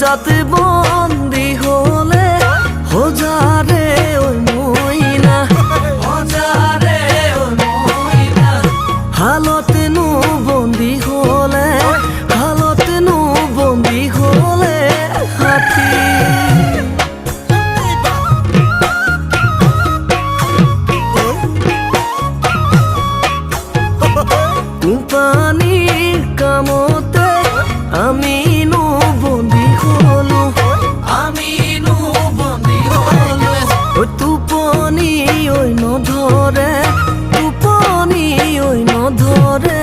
হজাত বন্দী হলে হজারে ওই মইনা হজারে ওই মইনা হালত নু বন্দী হলে হালত নু বন্দী হলে হাতি কোম্পানির কামতে আমি নু বন্দী হলো আমি নু বন্দী হলো ওই তুপনি ওই নধরে তুপনি ওই নধরে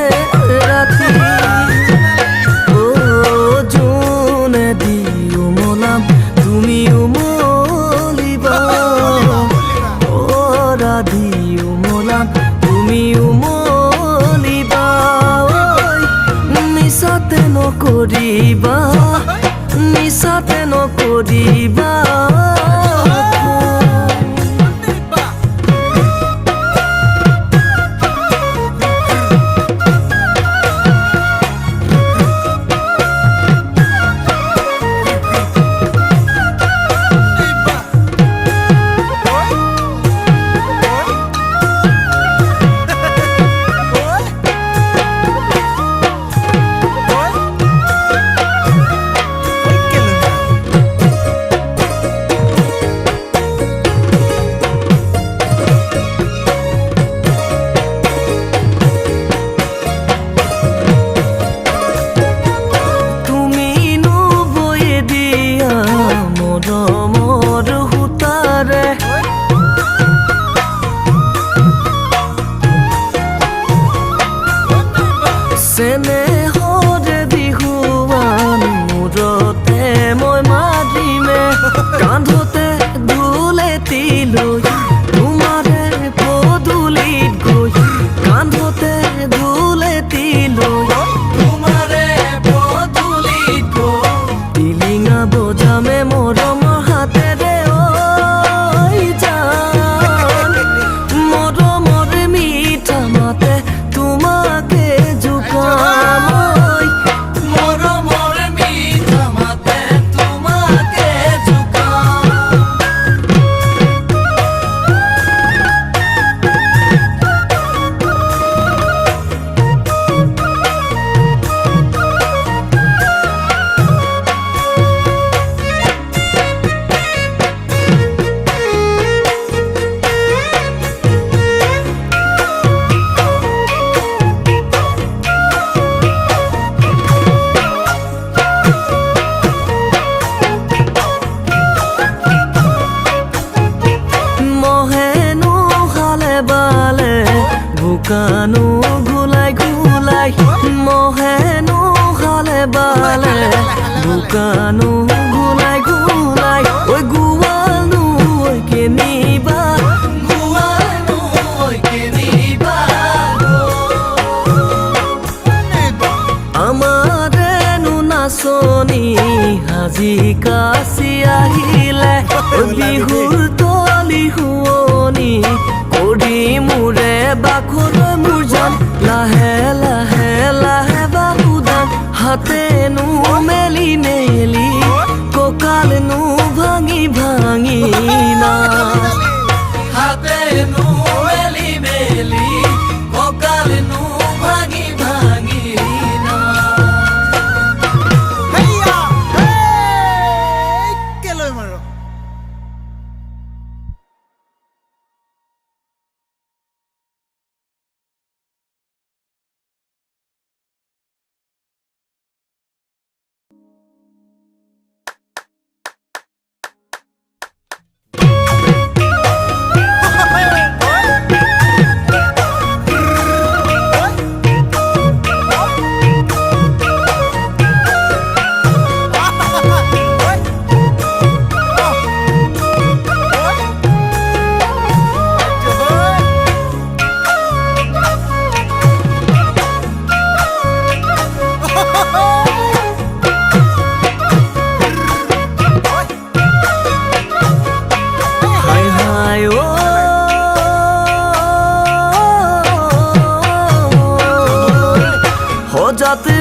রাতি ও জোনে দিও মলাম তুমিও মলিবা ও রাধিও মলাম তুমিও মলিবা মিছাতে নকৰিবা মিছাতে নকৰিবা মৰমৰ সূতাৰে চেনেহৰে বিহুৱান মূৰতে মই মাৰিমে কান্ধতে দুলেটি লৈ তোমাৰে পদূলিত গৈ কান্ধতে দুলেটি লৈ তোমাৰে পদূলিত গৈ টিলিঙা বজামে মৰমৰ হাতেৰে ঐ জান মৰমৰ মিঠা মাতে তোমাকে জোকাম মৰমৰ মিঠা মাতে তোমাকে জোকাম বুকানো ঘুলাই ঘুলাই মহেনো খালে বালে বুকানো ঘুলাই ঘুলাই ওই গুয়ানো ওই কেনিবা গুয়ানো ওই কেনিবা আমারেনো নাচনি হাজি কাছি আহিলে বিহুৰ তলি শুৱনি কৰি মোৰে বাখলৈ মোৰ জান লাহে লাহে লাহে বাহুদান হাতেনো মেলি মেলি কঁকালনো ভাঙি ভাঙি না হাতেনো মেলি মেলি কঁকালনো ভাঙি ভাঙি না কেলৈ মাৰ যাতে